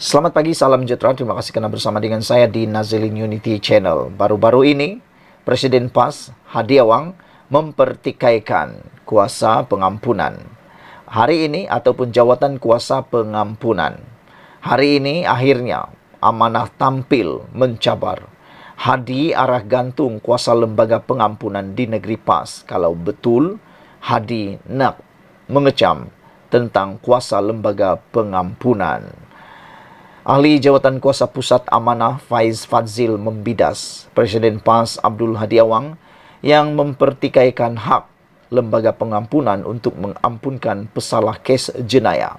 Selamat pagi, salam sejahtera. Terima kasih kerana bersama dengan saya di Nazilin Unity Channel. Baru-baru ini, Presiden PAS Hadi Awang mempertikaikan kuasa pengampunan. Hari ini ataupun jawatan kuasa pengampunan. Hari ini akhirnya amanah tampil mencabar. Hadi arah gantung kuasa lembaga pengampunan di negeri PAS. Kalau betul, Hadi nak mengecam tentang kuasa lembaga pengampunan. Ahli Jawatan Kuasa Pusat Amanah Faiz Fadzil membidas Presiden PAS Abdul Hadi Awang yang mempertikaikan hak lembaga pengampunan untuk mengampunkan pesalah kes jenayah.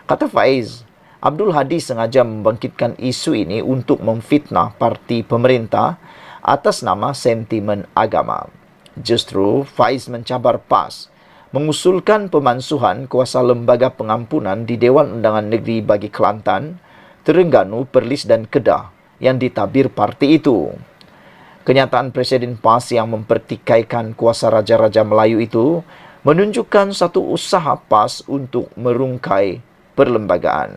Kata Faiz, Abdul Hadi sengaja membangkitkan isu ini untuk memfitnah parti pemerintah atas nama sentimen agama. Justru Faiz mencabar PAS mengusulkan pemansuhan kuasa lembaga pengampunan di Dewan Undangan Negeri bagi Kelantan, Terengganu, Perlis dan Kedah yang ditabir parti itu. Kenyataan Presiden PAS yang mempertikaikan kuasa Raja-Raja Melayu itu menunjukkan satu usaha PAS untuk merungkai perlembagaan.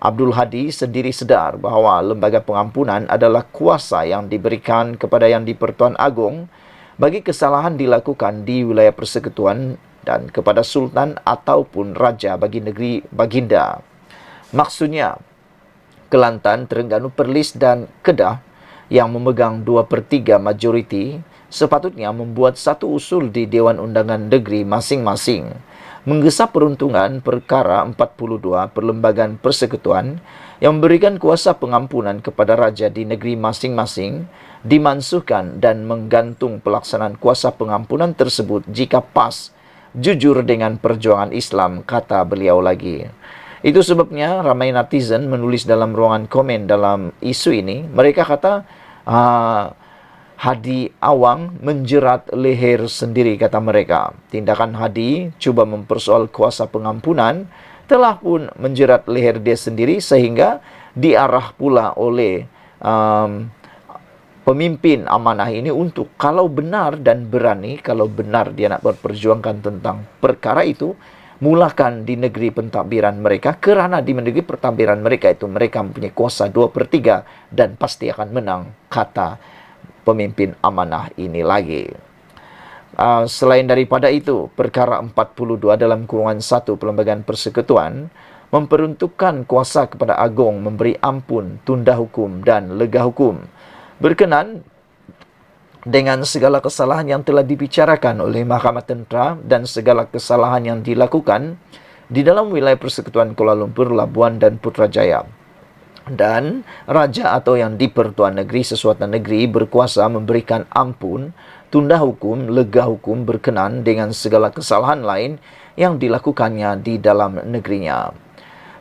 Abdul Hadi sendiri sedar bahawa lembaga pengampunan adalah kuasa yang diberikan kepada Yang di-Pertuan Agong bagi kesalahan dilakukan di wilayah persekutuan dan kepada Sultan ataupun Raja bagi negeri baginda. Maksudnya, Kelantan, Terengganu, Perlis dan Kedah yang memegang 2/3 majoriti sepatutnya membuat satu usul di Dewan Undangan Negeri masing-masing menggesa peruntungan perkara 42 Perlembagaan Persekutuan yang memberikan kuasa pengampunan kepada raja di negeri masing-masing dimansuhkan dan menggantung pelaksanaan kuasa pengampunan tersebut jika PAS jujur dengan perjuangan Islam, kata beliau lagi. Itu sebabnya ramai netizen menulis dalam ruangan komen dalam isu ini. Mereka kata Hadi Awang menjerat leher sendiri, kata mereka. Tindakan Hadi cuba mempersoal kuasa pengampunan telah pun menjerat leher dia sendiri sehingga diarah pula oleh pemimpin amanah ini untuk kalau benar dan berani, kalau benar dia nak berperjuangkan tentang perkara itu, mulakan di negeri pentadbiran mereka, kerana di negeri pentadbiran mereka itu mereka mempunyai kuasa 2/3 dan pasti akan menang, kata pemimpin amanah ini lagi. Selain daripada itu, perkara 42 dalam kurungan 1 Perlembagaan Persekutuan memperuntukkan kuasa kepada Agong memberi ampun, tunda hukum dan lega hukum berkenan dengan segala kesalahan yang telah dibicarakan oleh Mahkamah Tentera dan segala kesalahan yang dilakukan di dalam wilayah Persekutuan Kuala Lumpur, Labuan dan Putrajaya. Dan Raja atau Yang di-Pertuan Negeri Sesuatu Negeri berkuasa memberikan ampun, tunda hukum, lega hukum berkenan dengan segala kesalahan lain yang dilakukannya di dalam negerinya.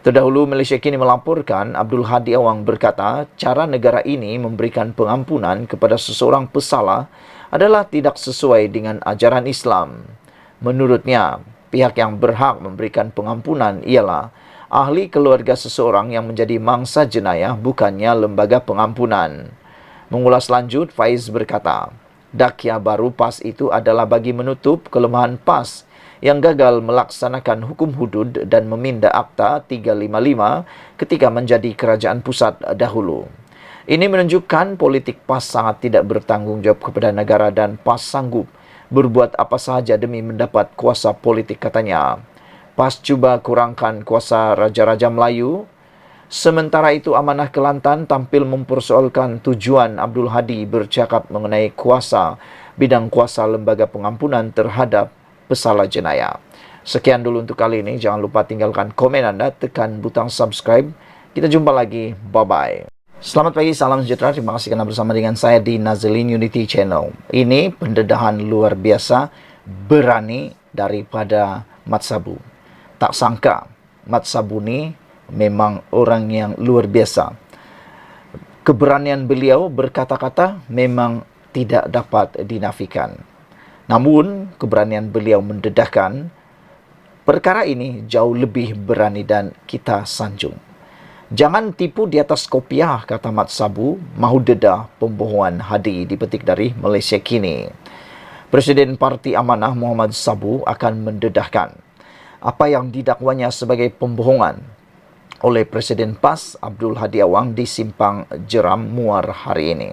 Terdahulu, Malaysia Kini melaporkan Abdul Hadi Awang berkata, cara negara ini memberikan pengampunan kepada seseorang pesalah adalah tidak sesuai dengan ajaran Islam. Menurutnya, pihak yang berhak memberikan pengampunan ialah ahli keluarga seseorang yang menjadi mangsa jenayah, bukannya lembaga pengampunan. Mengulas lanjut, Faiz berkata, dakwah baru PAS itu adalah bagi menutup kelemahan PAS yang gagal melaksanakan hukum hudud dan meminda Akta 355 ketika menjadi kerajaan pusat dahulu. Ini menunjukkan politik PAS sangat tidak bertanggungjawab kepada negara dan PAS sanggup berbuat apa sahaja demi mendapat kuasa politik, katanya. PAS cuba kurangkan kuasa Raja-Raja Melayu. Sementara itu, Amanah Kelantan tampil mempersoalkan tujuan Abdul Hadi bercakap mengenai kuasa bidang kuasa lembaga pengampunan terhadap pesalah jenayah. Sekian dulu untuk kali ini. Jangan lupa tinggalkan komen anda, tekan butang subscribe. Kita jumpa lagi. Bye-bye. Selamat pagi, salam sejahtera. Terima kasih kerana bersama dengan saya di Nazilin Unity Channel. Ini pendedahan luar biasa, berani daripada Mat Sabu. Tak sangka Mat Sabu ni memang orang yang luar biasa. Keberanian beliau berkata-kata memang tidak dapat dinafikan. Namun, keberanian beliau mendedahkan perkara ini jauh lebih berani dan kita sanjung. Jangan tipu di atas kopiah, kata Mat Sabu, mahu dedah pembohongan Hadi, dipetik dari Malaysia Kini. Presiden Parti Amanah Muhammad Sabu akan mendedahkan apa yang didakwanya sebagai pembohongan oleh Presiden PAS Abdul Hadi Awang di Simpang Jeram Muar hari ini.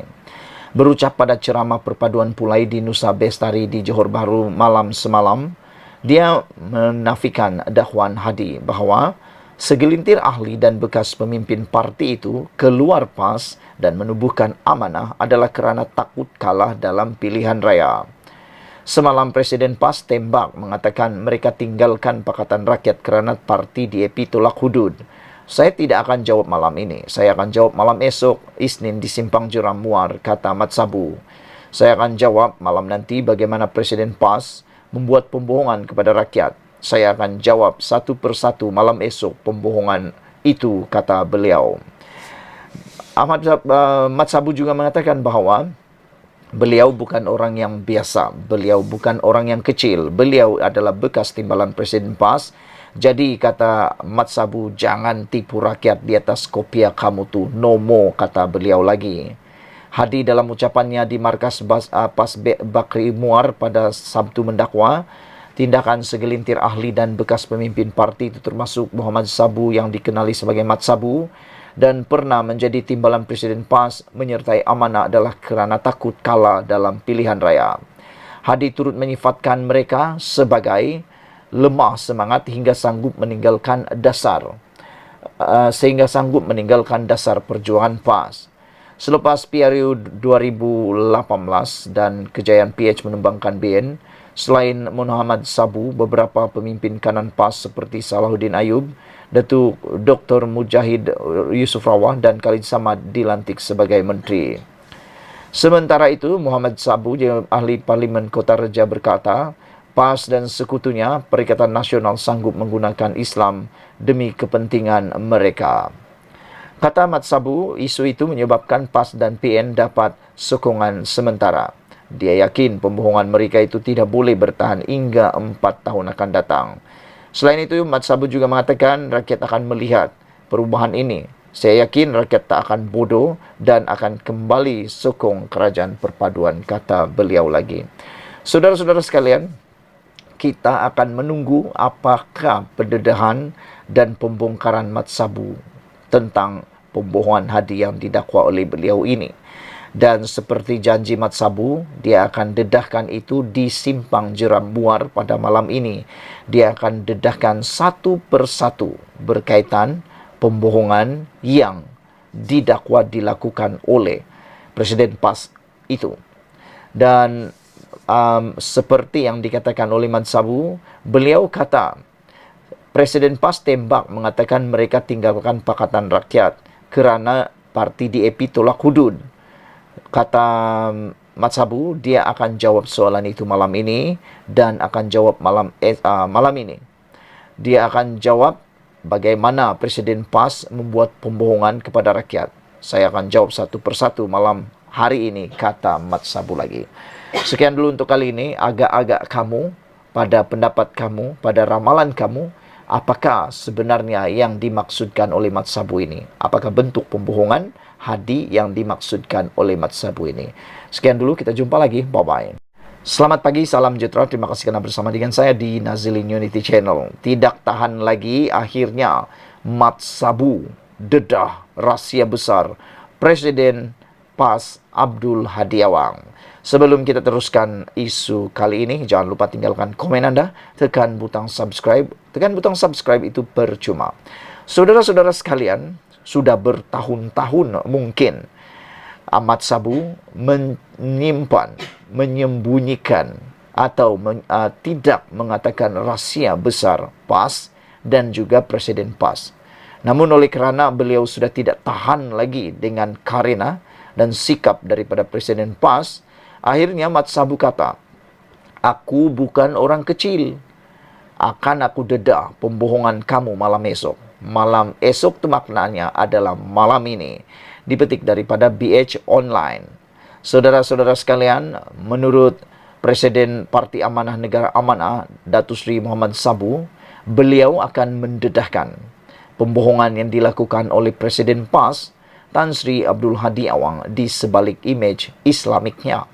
Berucap pada ceramah perpaduan pulai di Nusa Bestari di Johor Bahru malam semalam, dia menafikan dakwaan Hadi bahawa segelintir ahli dan bekas pemimpin parti itu keluar PAS dan menubuhkan amanah adalah kerana takut kalah dalam pilihan raya. Semalam Presiden PAS tembak mengatakan mereka tinggalkan Pakatan Rakyat kerana parti DAP tolak hudud. Saya tidak akan jawab malam ini. Saya akan jawab malam esok, Isnin di Simpang Jeram Muar, kata Mat Sabu. Saya akan jawab malam nanti bagaimana Presiden PAS membuat pembohongan kepada rakyat. Saya akan jawab satu persatu malam esok pembohongan itu, kata beliau. Mat Sabu juga mengatakan bahawa beliau bukan orang yang biasa. Beliau bukan orang yang kecil. Beliau adalah bekas timbalan Presiden PAS. Jadi, kata Mat Sabu, jangan tipu rakyat di atas kopiah kamu tu. No more, kata beliau lagi. Hadi dalam ucapannya di markas PAS Bakri Muar pada Sabtu mendakwa, tindakan segelintir ahli dan bekas pemimpin parti itu termasuk Muhammad Sabu yang dikenali sebagai Mat Sabu dan pernah menjadi timbalan Presiden PAS menyertai amanah adalah kerana takut kalah dalam pilihan raya. Hadi turut menyifatkan mereka sebagai lemah semangat hingga sanggup meninggalkan dasar perjuangan PAS. Selepas PRU 2018 dan kejayaan PH menumbangkan BN, selain Muhammad Sabu, beberapa pemimpin kanan PAS seperti Salahuddin Ayub, Datuk Dr. Mujahid Yusuf Rawah dan Khalid Samad dilantik sebagai menteri. Sementara itu, Muhammad Sabu, ahli Parlimen Kota Raja, berkata, PAS dan sekutunya, Perikatan Nasional sanggup menggunakan Islam demi kepentingan mereka. Kata Mat Sabu, isu itu menyebabkan PAS dan PN dapat sokongan sementara. Dia yakin pembohongan mereka itu tidak boleh bertahan hingga 4 tahun akan datang. Selain itu, Mat Sabu juga mengatakan rakyat akan melihat perubahan ini. Saya yakin rakyat tak akan bodoh dan akan kembali sokong kerajaan perpaduan, kata beliau lagi. Saudara-saudara sekalian, kita akan menunggu apakah pendedahan dan pembongkaran Mat Sabu tentang pembohongan Hadi yang didakwa oleh beliau ini. Dan seperti janji Mat Sabu, dia akan dedahkan itu di Simpang Jeram Muar pada malam ini. Dia akan dedahkan satu persatu berkaitan pembohongan yang didakwa dilakukan oleh Presiden PAS itu. Dan seperti yang dikatakan oleh Mat Sabu, beliau kata Presiden PAS tembak mengatakan mereka tinggalkan Pakatan Rakyat kerana parti DAP tolak hudud. Kata Mat Sabu, dia akan jawab soalan itu malam ini dan akan jawab malam ini. Dia akan jawab bagaimana Presiden PAS membuat pembohongan kepada rakyat. Saya akan jawab satu persatu malam hari ini, kata Mat Sabu lagi. Sekian dulu untuk kali ini. Agak-agak kamu, pada pendapat kamu, pada ramalan kamu, apakah sebenarnya yang dimaksudkan oleh Mat Sabu ini? Apakah bentuk pembohongan Hadi yang dimaksudkan oleh Mat Sabu ini? Sekian dulu, kita jumpa lagi. Bye-bye. Selamat pagi, salam sejahtera. Terima kasih kerana bersama dengan saya di Nazilin Unity Channel. Tidak tahan lagi, akhirnya Mat Sabu dedah rahsia besar Presiden PAS Abdul Hadi Awang. Sebelum kita teruskan isu kali ini, jangan lupa tinggalkan komen anda, tekan butang subscribe. Tekan butang subscribe itu percuma. Saudara-saudara sekalian, sudah bertahun-tahun mungkin Mat Sabu menyimpan, menyembunyikan atau tidak mengatakan rahsia besar PAS dan juga Presiden PAS. Namun oleh kerana beliau sudah tidak tahan lagi dengan karena dan sikap daripada Presiden PAS, akhirnya Mat Sabu kata, aku bukan orang kecil. Akan aku dedah pembohongan kamu malam esok. Malam esok itu maknanya adalah malam ini. Dipetik daripada BH Online. Saudara-saudara sekalian, menurut Presiden Parti Amanah Negara Amanah, Datuk Seri Muhammad Sabu, beliau akan mendedahkan pembohongan yang dilakukan oleh Presiden PAS, Tan Sri Abdul Hadi Awang di sebalik imej Islamiknya.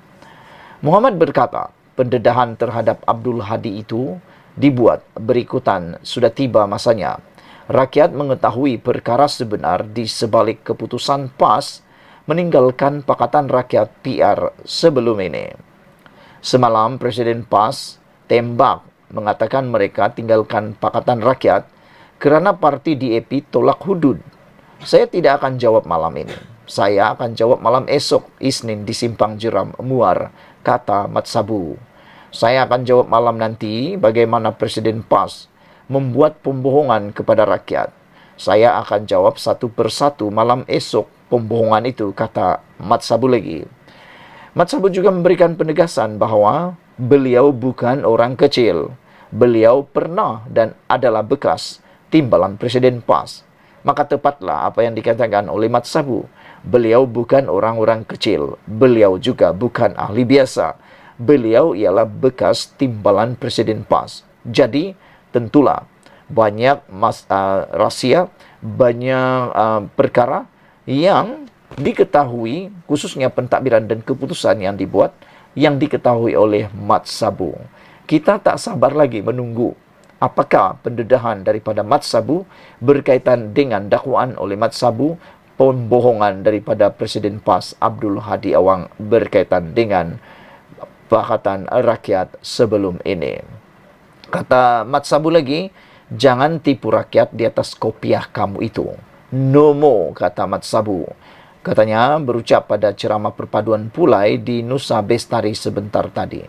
Muhammad berkata, pendedahan terhadap Abdul Hadi itu dibuat berikutan sudah tiba masanya. Rakyat mengetahui perkara sebenar di sebalik keputusan PAS meninggalkan Pakatan Rakyat PR sebelum ini. Semalam Presiden PAS tembak mengatakan mereka tinggalkan Pakatan Rakyat kerana parti DAP tolak hudud. Saya tidak akan jawab malam ini. Saya akan jawab malam esok, Isnin di Simpang Jeram, Muar, kata Mat Sabu. Saya akan jawab malam nanti bagaimana Presiden PAS membuat pembohongan kepada rakyat. Saya akan jawab satu persatu malam esok pembohongan itu, kata Mat Sabu lagi. Mat Sabu juga memberikan penegasan bahawa beliau bukan orang kecil. Beliau pernah dan adalah bekas timbalan Presiden PAS. Maka tepatlah apa yang dikatakan oleh Mat Sabu. Beliau bukan orang-orang kecil. Beliau juga bukan ahli biasa. Beliau ialah bekas timbalan Presiden PAS. Jadi, tentulah banyak rahsia, banyak perkara yang diketahui, khususnya pentadbiran dan keputusan yang dibuat, yang diketahui oleh Mat Sabu. Kita tak sabar lagi menunggu apakah pendedahan daripada Mat Sabu berkaitan dengan dakwaan oleh Mat Sabu pembohongan daripada Presiden PAS Abdul Hadi Awang berkaitan dengan Pakatan Rakyat sebelum ini. Kata Mat Sabu lagi, jangan tipu rakyat di atas kopiah kamu itu. No more, kata Mat Sabu. Katanya berucap pada ceramah perpaduan Pulai di Nusa Bestari sebentar tadi.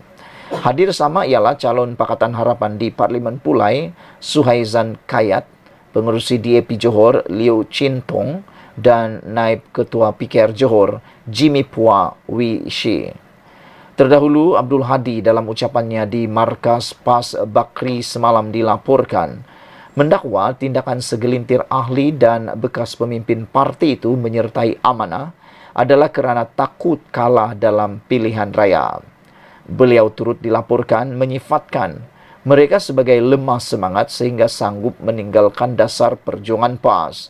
Hadir sama ialah calon Pakatan Harapan di Parlimen Pulai, Suhaizan Kayat, pengerusi DAP Johor, Liu Chin Tong, dan Naib Ketua PKR Johor, Jimmy Pua Wee Shi. Terdahulu, Abdul Hadi dalam ucapannya di Markas PAS Bakri semalam dilaporkan mendakwa tindakan segelintir ahli dan bekas pemimpin parti itu menyertai amanah adalah kerana takut kalah dalam pilihan raya. Beliau turut dilaporkan menyifatkan mereka sebagai lemah semangat sehingga sanggup meninggalkan dasar perjuangan PAS.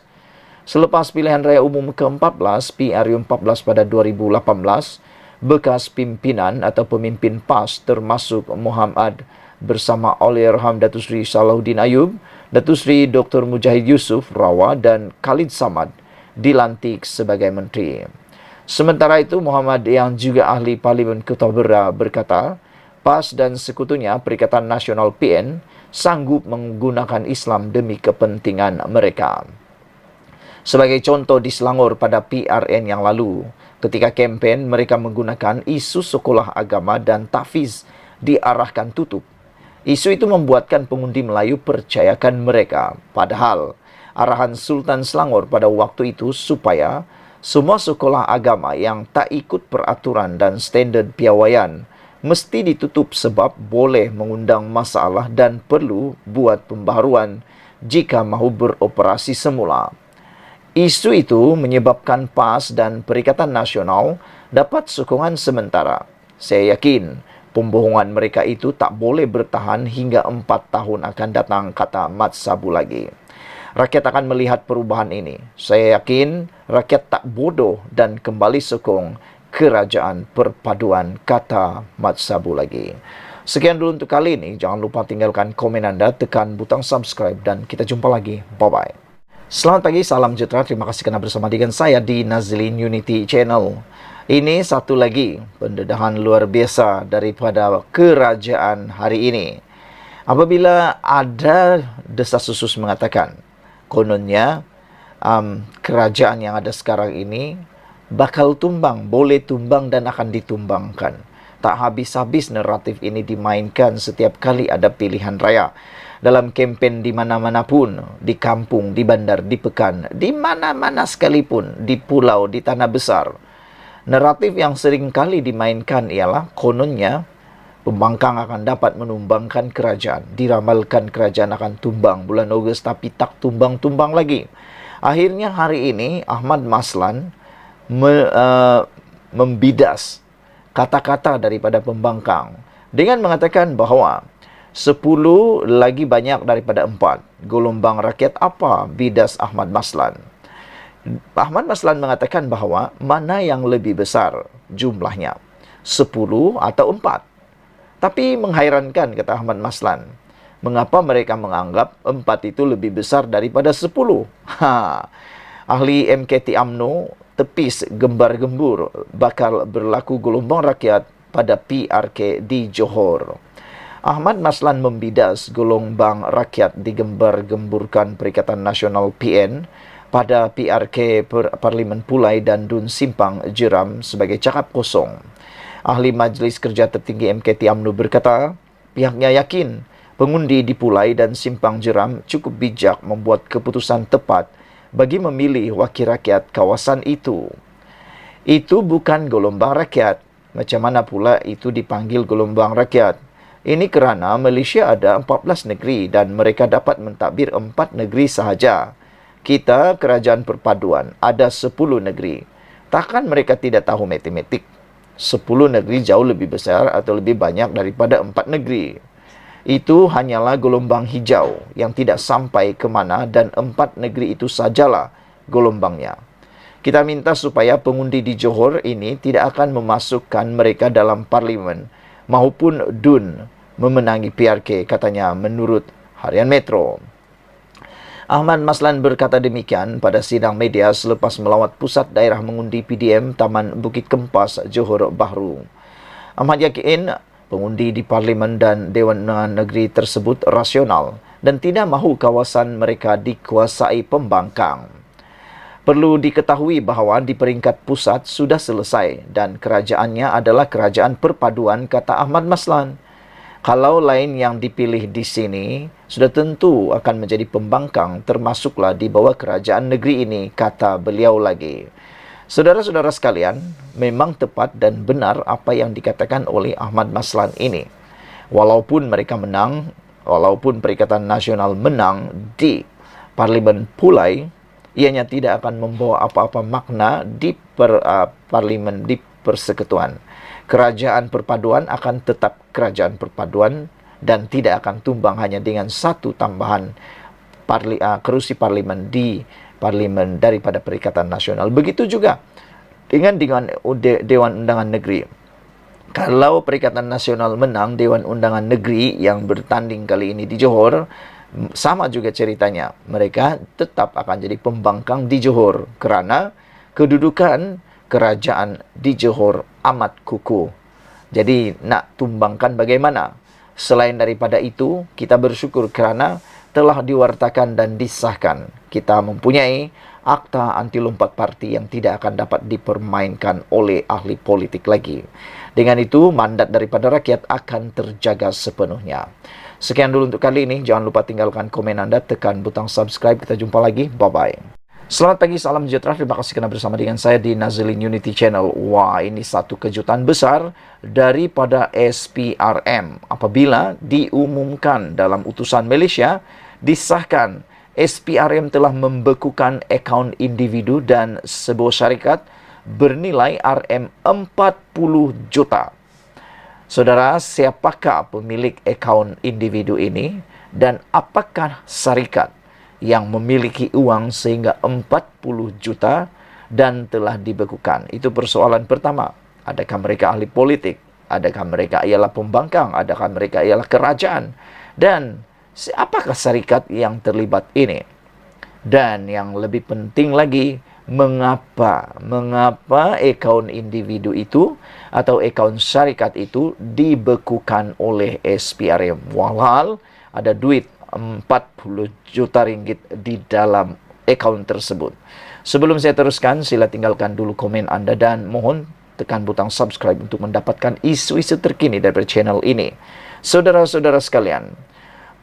Selepas pilihan raya umum ke-14 PRU14 pada 2018, bekas pimpinan atau pemimpin PAS termasuk Muhammad bersama Allahyarham Datuk Seri Salahuddin Ayub, Datuk Seri Dr. Mujahid Yusof Rawa dan Khalid Samad dilantik sebagai menteri. Sementara itu, Muhammad yang juga ahli Parlimen Ketua berkata, PAS dan sekutunya Perikatan Nasional PN sanggup menggunakan Islam demi kepentingan mereka. Sebagai contoh di Selangor pada PRN yang lalu, ketika kempen mereka menggunakan isu sekolah agama dan tahfiz diarahkan tutup. Isu itu membuatkan pengundi Melayu percayakan mereka. Padahal arahan Sultan Selangor pada waktu itu supaya semua sekolah agama yang tak ikut peraturan dan standard piawaian mesti ditutup sebab boleh mengundang masalah dan perlu buat pembaharuan jika mahu beroperasi semula. Isu itu menyebabkan PAS dan Perikatan Nasional dapat sokongan sementara. Saya yakin pembohongan mereka itu tak boleh bertahan hingga 4 tahun akan datang, kata Mat Sabu lagi. Rakyat akan melihat perubahan ini. Saya yakin rakyat tak bodoh dan kembali sokong kerajaan perpaduan, kata Mat Sabu lagi. Sekian dulu untuk kali ini. Jangan lupa tinggalkan komen anda, tekan butang subscribe dan kita jumpa lagi. Bye-bye. Selamat pagi, salam sejahtera. Terima kasih kerana bersama dengan saya di Nazlin Unity Channel. Ini satu lagi pendedahan luar biasa daripada kerajaan hari ini. Apabila ada desas-desus mengatakan, kononnya kerajaan yang ada sekarang ini bakal tumbang, boleh tumbang dan akan ditumbangkan. Tak habis-habis naratif ini dimainkan setiap kali ada pilihan raya. Dalam kempen di mana-mana pun, di kampung, di bandar, di pekan, di mana-mana sekalipun, di pulau, di tanah besar. Naratif yang sering kali dimainkan ialah kononnya pembangkang akan dapat menumbangkan kerajaan. Diramalkan kerajaan akan tumbang bulan Ogos tapi tak tumbang-tumbang lagi. Akhirnya hari ini Ahmad Maslan membidas kata-kata daripada pembangkang dengan mengatakan bahawa 10 lagi banyak daripada 4. Gelombang rakyat apa bidas Ahmad Maslan? Ahmad Maslan mengatakan bahawa mana yang lebih besar jumlahnya, 10 atau 4. Tapi menghairankan, kata Ahmad Maslan, Mengapa mereka menganggap 4 itu lebih besar daripada 10? Ahli MKT UMNO tepis gembar-gembur bakal berlaku gelombang rakyat pada PRK di Johor. Ahmad Maslan membidas gelombang rakyat digembar-gemburkan Perikatan Nasional PN pada PRK Parlimen Pulai dan Dun Simpang Jeram sebagai cakap kosong. Ahli Majlis Kerja Tertinggi MKT UMNO berkata, pihaknya yakin pengundi di Pulai dan Simpang Jeram cukup bijak membuat keputusan tepat bagi memilih wakil rakyat kawasan itu. Itu bukan gelombang rakyat. Macam mana pula itu dipanggil gelombang rakyat? Ini kerana Malaysia ada 14 negeri dan mereka dapat mentadbir 4 negeri sahaja. Kita, kerajaan perpaduan, ada 10 negeri. Takkan mereka tidak tahu matematik? 10 negeri jauh lebih besar atau lebih banyak daripada 4 negeri. Itu hanyalah gelombang hijau yang tidak sampai ke mana dan 4 negeri itu sajalah gelombangnya. Kita minta supaya pengundi di Johor ini tidak akan memasukkan mereka dalam parlimen maupun DUN memenangi PRK, katanya menurut Harian Metro. Ahmad Maslan berkata demikian pada sidang media selepas melawat pusat daerah mengundi PDM Taman Bukit Kempas, Johor Bahru. Ahmad yakin pengundi di Parlimen dan Dewan Undangan Negeri tersebut rasional dan tidak mahu kawasan mereka dikuasai pembangkang. Perlu diketahui bahawa di peringkat pusat sudah selesai dan kerajaannya adalah kerajaan perpaduan, kata Ahmad Maslan. Kalau lain yang dipilih di sini, sudah tentu akan menjadi pembangkang termasuklah di bawah kerajaan negeri ini, kata beliau lagi. Saudara-saudara sekalian, memang tepat dan benar apa yang dikatakan oleh Ahmad Maslan ini. Walaupun mereka menang, walaupun Perikatan Nasional menang di Parlimen Pulai, ianya tidak akan membawa apa-apa makna di Parlimen di Persekutuan. Kerajaan perpaduan akan tetap kerajaan perpaduan dan tidak akan tumbang hanya dengan satu tambahan kerusi parlimen di parlimen daripada Perikatan Nasional. Begitu juga dengan Dewan Undangan Negeri. Kalau Perikatan Nasional menang, Dewan Undangan Negeri yang bertanding kali ini di Johor, sama juga ceritanya. Mereka tetap akan jadi pembangkang di Johor kerana kedudukan kerajaan di Johor amat kukuh. Jadi nak tumbangkan bagaimana? Selain daripada itu, kita bersyukur kerana telah diwartakan dan disahkan. Kita mempunyai akta anti lompat parti yang tidak akan dapat dipermainkan oleh ahli politik lagi. Dengan itu, mandat daripada rakyat akan terjaga sepenuhnya. Sekian dulu untuk kali ini. Jangan lupa tinggalkan komen anda, tekan butang subscribe. Kita jumpa lagi. Bye-bye. Selamat pagi, salam sejahtera. Terima kasih kerana bersama dengan saya di Nazilin Unity Channel. Wah, ini satu kejutan besar daripada SPRM. Apabila diumumkan dalam utusan Malaysia, disahkan SPRM telah membekukan akaun individu dan sebuah syarikat bernilai RM40 juta. Saudara, siapakah pemilik akaun individu ini dan apakah syarikat yang memiliki uang sehingga 40 juta dan telah dibekukan? Itu persoalan pertama. Adakah mereka ahli politik? Adakah mereka ialah pembangkang? Adakah mereka ialah kerajaan? Dan apakah syarikat yang terlibat ini? Dan yang lebih penting lagi, mengapa akaun individu itu atau akaun syarikat itu dibekukan oleh SPRM? Walhal ada duit 40 juta ringgit di dalam akaun tersebut. Sebelum saya teruskan, sila tinggalkan dulu komen anda dan mohon tekan butang subscribe untuk mendapatkan isu-isu terkini dari channel ini. Saudara-saudara sekalian,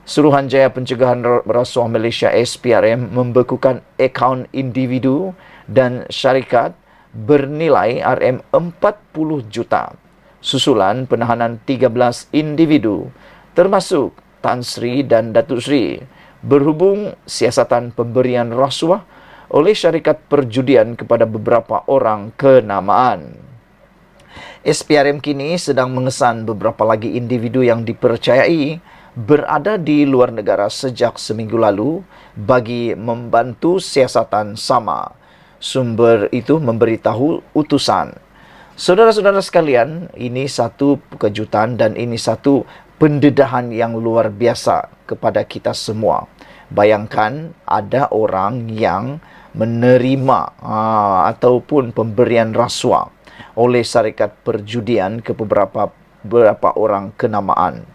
Suruhanjaya Pencegahan Rasuah Malaysia SPRM membekukan akaun individu dan syarikat bernilai RM40 juta. Susulan penahanan 13 individu termasuk Tan Sri dan Datuk Sri berhubung siasatan pemberian rasuah oleh syarikat perjudian kepada beberapa orang kenamaan. SPRM kini sedang mengesan beberapa lagi individu yang dipercayai berada di luar negara sejak seminggu lalu bagi membantu siasatan sama. Sumber itu memberitahu utusan. Saudara-saudara sekalian, ini satu kejutan dan ini satu pendedahan yang luar biasa kepada kita semua. Bayangkan ada orang yang menerima ataupun pemberian rasuah oleh syarikat perjudian ke beberapa orang kenamaan.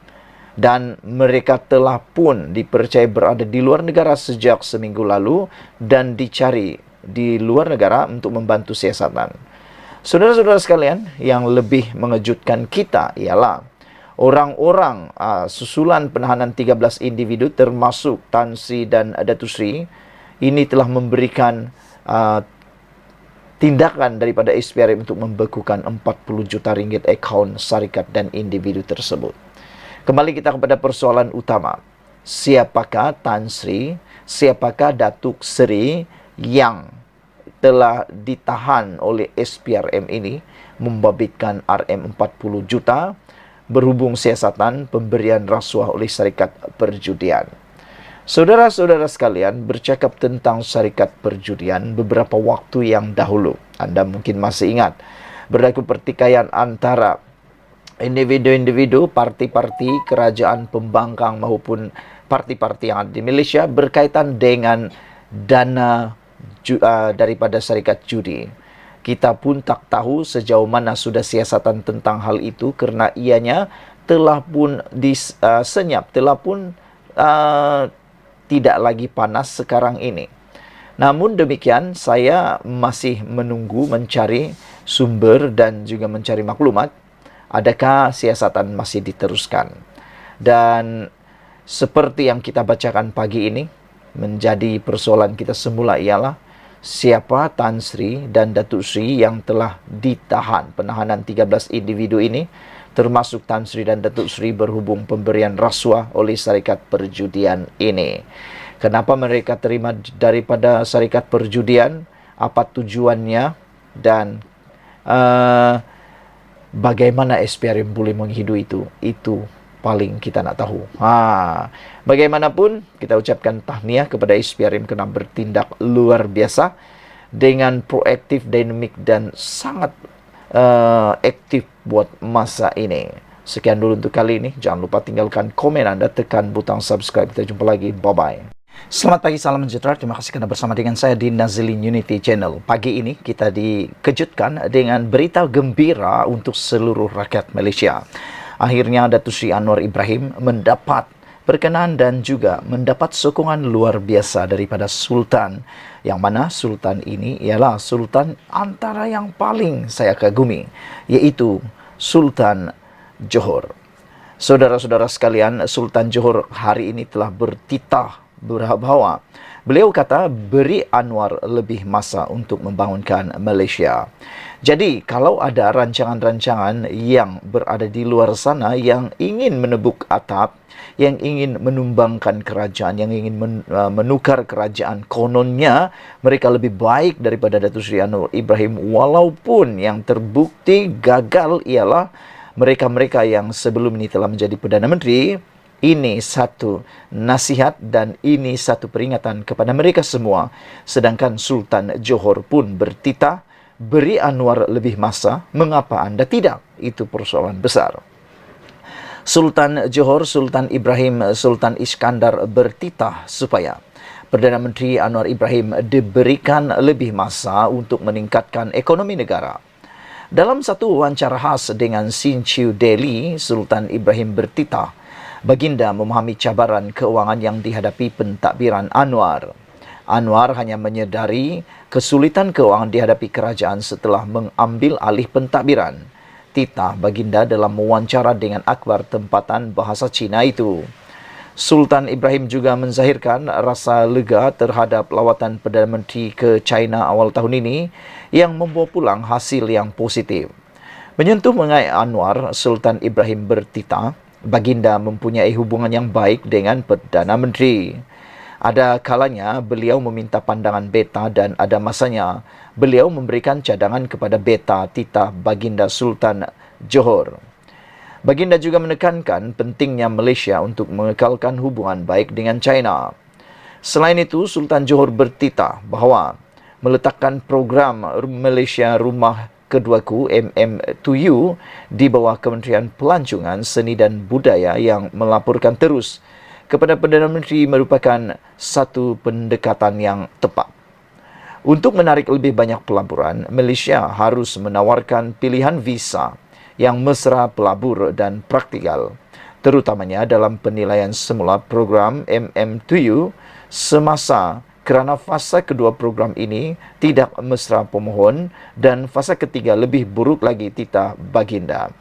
Dan mereka telah pun dipercaya berada di luar negara sejak seminggu lalu dan dicari di luar negara untuk membantu siasatan. Saudara-saudara sekalian, yang lebih mengejutkan kita ialah orang-orang susulan penahanan 13 individu termasuk Tan Sri dan Datuk Sri ini telah memberikan tindakan daripada SPRM untuk membekukan 40 juta ringgit akaun syarikat dan individu tersebut. Kembali kita kepada persoalan utama. Siapakah Tan Sri, siapakah Datuk Seri yang telah ditahan oleh SPRM ini membabitkan RM40 juta berhubung siasatan pemberian rasuah oleh syarikat perjudian. Saudara-saudara sekalian, bercakap tentang syarikat perjudian beberapa waktu yang dahulu, anda mungkin masih ingat, berlaku pertikaian antara individu-individu, parti-parti, kerajaan pembangkang maupun parti-parti yang ada di Malaysia berkaitan dengan dana daripada syarikat judi. Kita pun tak tahu sejauh mana sudah siasatan tentang hal itu kerana ianya telah pun disenyap, telah pun tidak lagi panas sekarang ini. Namun demikian, saya masih menunggu mencari sumber dan juga mencari maklumat adakah siasatan masih diteruskan. Dan seperti yang kita bacakan pagi ini, menjadi persoalan kita semula ialah siapa Tan Sri dan Datuk Sri yang telah ditahan, penahanan 13 individu ini, termasuk Tan Sri dan Datuk Sri berhubung pemberian rasuah oleh syarikat perjudian ini. Kenapa mereka terima daripada syarikat perjudian? Apa tujuannya? Dan bagaimana SPRM boleh menghidu itu? Itu paling kita nak tahu. Bagaimanapun, kita ucapkan tahniah kepada SPRM kerana bertindak luar biasa dengan proaktif, dinamik dan sangat aktif buat masa ini. Sekian dulu untuk kali ini. Jangan lupa tinggalkan komen anda, tekan butang subscribe. Kita jumpa lagi. Bye-bye. Selamat pagi, salam sejahtera. Terima kasih kerana bersama dengan saya di Nazilin Unity Channel. Pagi ini kita dikejutkan dengan berita gembira untuk seluruh rakyat Malaysia. Akhirnya Datuk Sri Anwar Ibrahim mendapat perkenan dan juga mendapat sokongan luar biasa daripada Sultan. Yang mana Sultan ini ialah Sultan antara yang paling saya kagumi, iaitu Sultan Johor. Saudara-saudara sekalian, Sultan Johor hari ini telah bertitah bahawa beliau kata beri Anwar lebih masa untuk membangunkan Malaysia. Jadi kalau ada rancangan-rancangan yang berada di luar sana yang ingin menebuk atap, yang ingin menumbangkan kerajaan, yang ingin menukar kerajaan, kononnya mereka lebih baik daripada Datuk Sri Anwar Ibrahim, walaupun yang terbukti gagal ialah mereka-mereka yang sebelum ini telah menjadi Perdana Menteri. Ini satu nasihat dan ini satu peringatan kepada mereka semua. Sedangkan Sultan Johor pun bertitah, beri Anwar lebih masa, mengapa anda tidak? Itu persoalan besar. Sultan Johor, Sultan Ibrahim, Sultan Iskandar bertitah supaya Perdana Menteri Anwar Ibrahim diberikan lebih masa untuk meningkatkan ekonomi negara. Dalam satu wawancara khas dengan Sinchiu Daily, Sultan Ibrahim bertitah, baginda memahami cabaran keuangan yang dihadapi pentadbiran Anwar. Anwar hanya menyedari kesulitan keuangan dihadapi kerajaan setelah mengambil alih pentadbiran. Titah baginda dalam wawancara dengan akhbar tempatan bahasa Cina itu. Sultan Ibrahim juga menzahirkan rasa lega terhadap lawatan Perdana Menteri ke China awal tahun ini yang membawa pulang hasil yang positif. Menyentuh mengenai Anwar, Sultan Ibrahim bertitah, baginda mempunyai hubungan yang baik dengan Perdana Menteri. Ada kalanya beliau meminta pandangan beta dan ada masanya beliau memberikan cadangan kepada beta, titah baginda Sultan Johor. Baginda juga menekankan pentingnya Malaysia untuk mengekalkan hubungan baik dengan China. Selain itu, Sultan Johor bertitah bahawa meletakkan program Malaysia Rumah keduaku MM2U di bawah Kementerian Pelancongan, Seni dan Budaya yang melaporkan terus kepada Perdana Menteri merupakan satu pendekatan yang tepat. Untuk menarik lebih banyak pelaburan, Malaysia harus menawarkan pilihan visa yang mesra pelabur dan praktikal, terutamanya dalam penilaian semula program MM2U semasa kerana fasa kedua program ini tidak mesra pemohon dan fasa ketiga lebih buruk lagi titah baginda.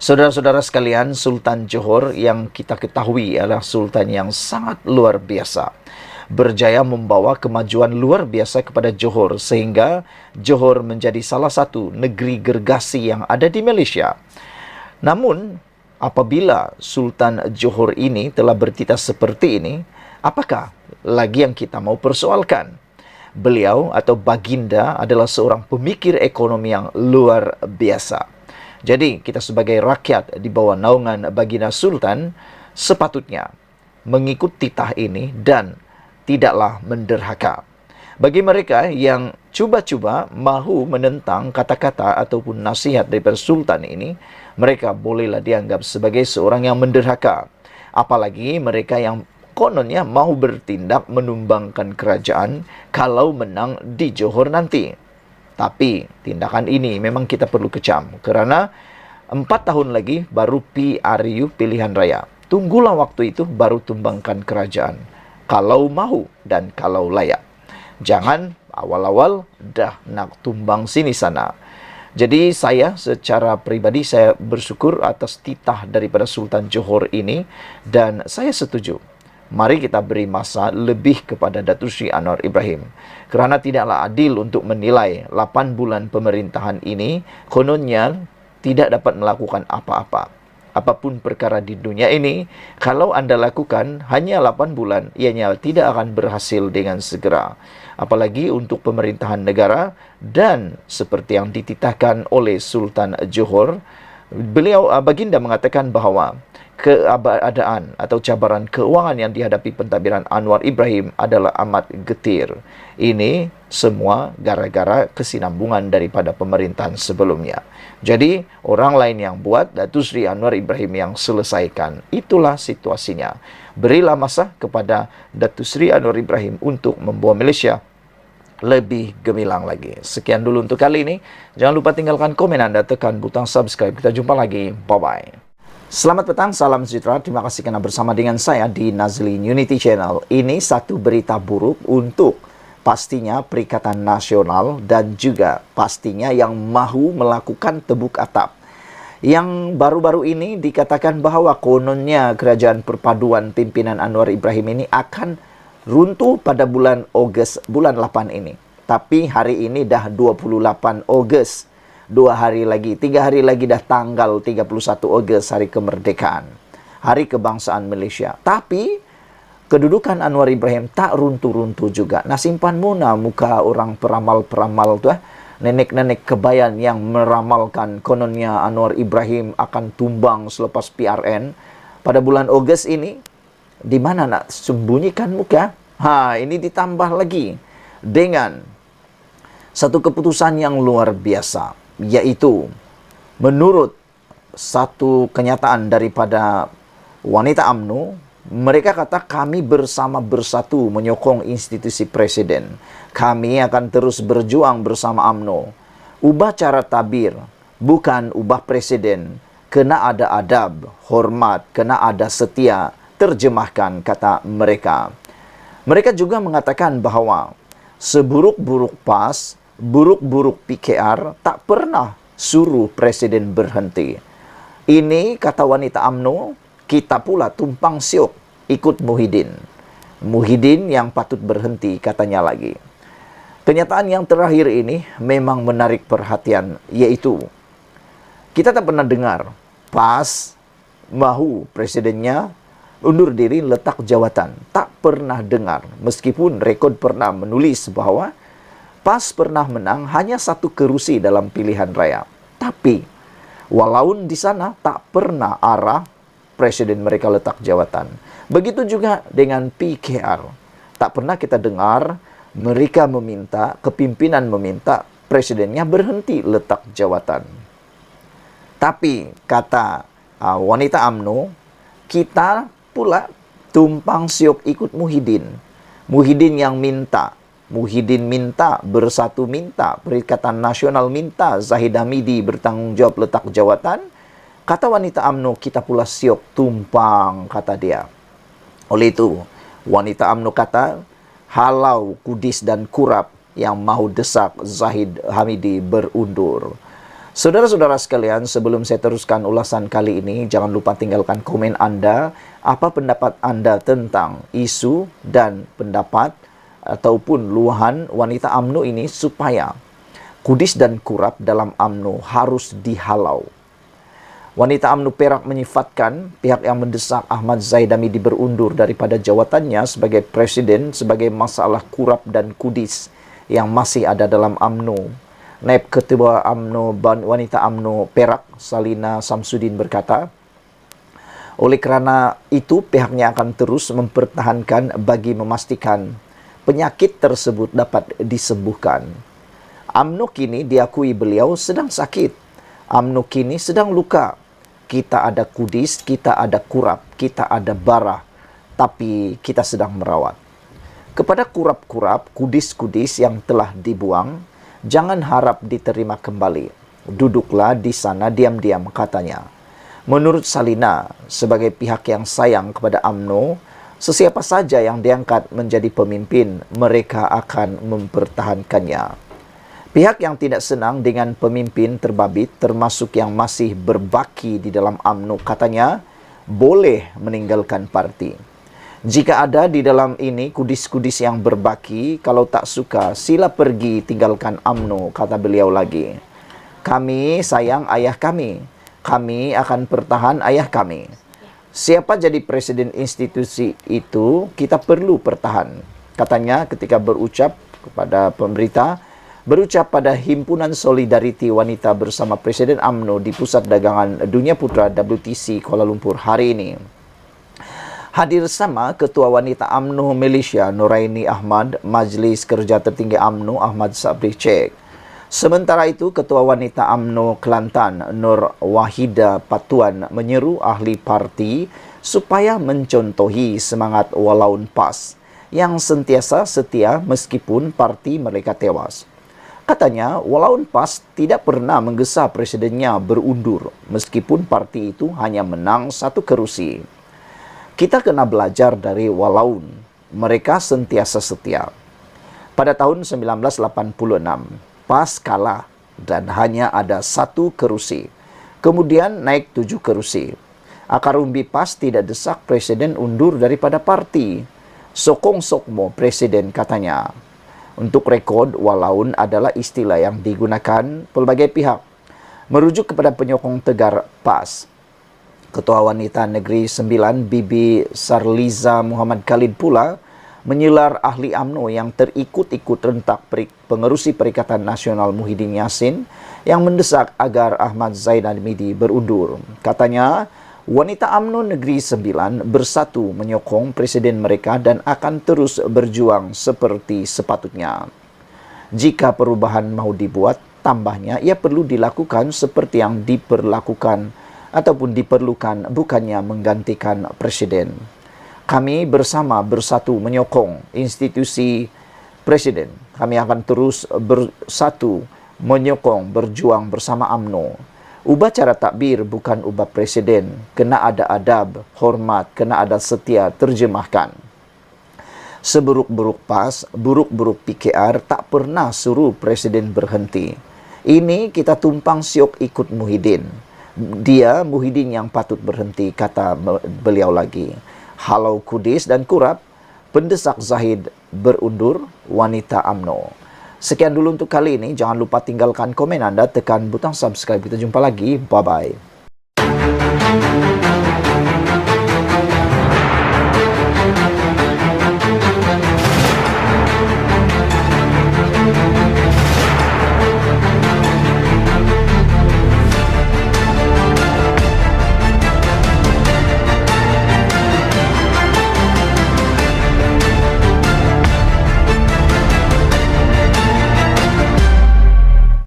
Saudara-saudara sekalian, Sultan Johor yang kita ketahui adalah sultan yang sangat luar biasa, berjaya membawa kemajuan luar biasa kepada Johor sehingga Johor menjadi salah satu negeri gergasi yang ada di Malaysia. Namun, apabila Sultan Johor ini telah bertitah seperti ini, apakah lagi yang kita mau persoalkan? Beliau atau baginda adalah seorang pemikir ekonomi yang luar biasa. Jadi, kita sebagai rakyat di bawah naungan baginda Sultan sepatutnya mengikut titah ini dan tidaklah menderhaka. Bagi mereka yang cuba-cuba mahu menentang kata-kata ataupun nasihat daripada Sultan ini, mereka bolehlah dianggap sebagai seorang yang menderhaka. Apalagi mereka yang kononnya mahu bertindak menumbangkan kerajaan kalau menang di Johor nanti. Tapi tindakan ini memang kita perlu kecam kerana 4 tahun lagi baru PRU pilihan raya. Tunggulah waktu itu baru tumbangkan kerajaan. Kalau mahu dan kalau layak. Jangan awal-awal dah nak tumbang sini sana. Jadi saya secara peribadi saya bersyukur atas titah daripada Sultan Johor ini dan saya setuju. Mari kita beri masa lebih kepada Datuk Seri Anwar Ibrahim. Kerana tidaklah adil untuk menilai 8 bulan pemerintahan ini kononnya tidak dapat melakukan apa-apa. Apapun perkara di dunia ini, kalau anda lakukan hanya 8 bulan, ianya tidak akan berhasil dengan segera. Apalagi untuk pemerintahan negara dan seperti yang dititahkan oleh Sultan Johor, beliau baginda mengatakan bahawa keadaan atau cabaran keuangan yang dihadapi pentadbiran Anwar Ibrahim adalah amat getir. Ini semua gara-gara kesinambungan daripada pemerintahan sebelumnya. Jadi, orang lain yang buat, Datuk Seri Anwar Ibrahim yang selesaikan. Itulah situasinya. Berilah masa kepada Datuk Seri Anwar Ibrahim untuk membawa Malaysia lebih gemilang lagi. Sekian dulu untuk kali ini. Jangan lupa tinggalkan komen anda, tekan butang subscribe. Kita jumpa lagi. Bye-bye. Selamat petang, salam sejahtera. Terima kasih kerana bersama dengan saya di Nazlin Unity Channel. Ini satu berita buruk untuk pastinya Perikatan Nasional dan juga pastinya yang mahu melakukan tebuk atap. Yang baru-baru ini dikatakan bahawa kononnya kerajaan perpaduan pimpinan Anwar Ibrahim ini akan runtuh pada bulan Ogos, bulan 8 ini. Tapi hari ini dah 28 Ogos. 2 hari lagi, 3 hari lagi dah tanggal 31 Ogos, hari kemerdekaan. Hari kebangsaan Malaysia. Tapi, kedudukan Anwar Ibrahim tak runtuh-runtuh juga. Nah, simpan muna muka orang peramal-peramal tu. Nenek-nenek kebayan yang meramalkan kononnya Anwar Ibrahim akan tumbang selepas PRN. Pada bulan Ogos ini, di mana nak sembunyikan muka? Ini ditambah lagi dengan satu keputusan yang luar biasa. Iaitu menurut satu kenyataan daripada wanita UMNO, mereka kata kami bersama bersatu menyokong institusi presiden. Kami akan terus berjuang bersama UMNO. Ubah cara tabir, bukan ubah presiden. Kena ada adab, hormat, kena ada setia. Terjemahkan, kata mereka. Mereka juga mengatakan bahawa seburuk-buruk PAS, buruk-buruk PKR tak pernah suruh presiden berhenti. Ini kata wanita UMNO, kita pula tumpang siok ikut Muhyiddin. Muhyiddin yang patut berhenti, katanya lagi. Kenyataan yang terakhir ini memang menarik perhatian, yaitu kita tak pernah dengar PAS mahu presidennya undur diri letak jawatan. Tak pernah dengar, meskipun rekod pernah menulis bahawa PAS pernah menang hanya 1 kerusi dalam pilihan raya. Tapi, walau di sana tak pernah arah presiden mereka letak jawatan. Begitu juga dengan PKR. Tak pernah kita dengar mereka meminta, kepimpinan meminta presidennya berhenti letak jawatan. Tapi kata wanita UMNO, kita pula tumpang siok ikut Muhyiddin. Muhyiddin yang minta, Muhyiddin minta, Bersatu minta, Perikatan Nasional minta, Zahid Hamidi bertanggung jawab letak jawatan. Kata wanita UMNO, kita pula siok tumpang, kata dia. Oleh itu, wanita UMNO kata, halau Kudis dan Kurap yang mau desak Zahid Hamidi berundur. Saudara-saudara sekalian, sebelum saya teruskan ulasan kali ini, jangan lupa tinggalkan komen Anda. Apa pendapat Anda tentang isu dan pendapat ataupun luahan wanita UMNO ini supaya Kudis dan Kurap dalam UMNO harus dihalau. Wanita UMNO Perak menyifatkan pihak yang mendesak Ahmad Zahid Hamidi berundur daripada jawatannya sebagai presiden sebagai masalah Kurap dan Kudis yang masih ada dalam UMNO. Naib Ketua UMNO Wanita UMNO Perak, Salina Samsudin berkata, oleh kerana itu pihaknya akan terus mempertahankan bagi memastikan penyakit tersebut dapat disembuhkan. UMNO kini diakui beliau sedang sakit. UMNO kini sedang luka. Kita ada Kudis, kita ada Kurap, kita ada Barah, tapi kita sedang merawat. Kepada Kurap-Kurap, Kudis-Kudis yang telah dibuang, jangan harap diterima kembali. Duduklah di sana diam-diam, katanya. Menurut Salina, sebagai pihak yang sayang kepada UMNO, sesiapa saja yang diangkat menjadi pemimpin, mereka akan mempertahankannya. Pihak yang tidak senang dengan pemimpin terbabit, termasuk yang masih berbaki di dalam UMNO, katanya, boleh meninggalkan parti. Jika ada di dalam ini kudis-kudis yang berbaki, kalau tak suka, sila pergi tinggalkan UMNO, kata beliau lagi. Kami sayang ayah kami. Kami akan pertahan ayah kami. Siapa jadi presiden institusi itu, kita perlu pertahan. Katanya ketika berucap kepada pemberita, berucap pada Himpunan Solidariti Wanita bersama Presiden UMNO di Pusat Dagangan Dunia Putra WTC Kuala Lumpur hari ini. Hadir sama Ketua Wanita UMNO Malaysia Noraini Ahmad, Majlis Kerja Tertinggi UMNO Ahmad Sabri Cek. Sementara itu, Ketua Wanita UMNO Kelantan Nur Wahida Patuan menyeru ahli parti supaya mencontohi semangat Walaun PAS yang sentiasa setia meskipun parti mereka tewas. Katanya, Walaun PAS tidak pernah menggesa presidennya berundur meskipun parti itu hanya menang 1 kerusi. Kita kena belajar dari Walaun. Mereka sentiasa setia. Pada tahun 1986, PAS kalah dan hanya ada 1 kerusi. Kemudian naik 7 kerusi. Akar umbi PAS tidak desak presiden undur daripada parti. Sokong sokmo presiden, katanya. Untuk rekod, Walaun adalah istilah yang digunakan pelbagai pihak. Merujuk kepada penyokong tegar PAS, Ketua Wanita Negeri 9 Bibi Sarliza Muhammad Khalid pula menyelar ahli UMNO yang terikut-ikut rentak pengerusi Perikatan Nasional Muhyiddin Yassin yang mendesak agar Ahmad Zahid Hamidi berundur. Katanya, wanita UMNO Negeri 9 bersatu menyokong presiden mereka dan akan terus berjuang seperti sepatutnya. Jika perubahan mau dibuat, tambahnya ia perlu dilakukan seperti yang diperlakukan ataupun diperlukan, bukannya menggantikan presiden. Kami bersatu menyokong institusi presiden. Kami akan terus bersatu menyokong, berjuang bersama UMNO. Upacara takbir bukan ubah presiden. Kena ada adab, hormat, kena ada setia, terjemahkan. Seburuk-buruk PAS, buruk-buruk PKR tak pernah suruh presiden berhenti. Ini kita tumpang siok ikut Muhyiddin. Dia Muhyiddin yang patut berhenti, kata beliau lagi. Halau Kudis dan Kurap, pendesak Zahid berundur, wanita UMNO. Sekian dulu untuk kali ini. Jangan lupa tinggalkan komen Anda, tekan butang subscribe. Kita jumpa lagi. Bye-bye.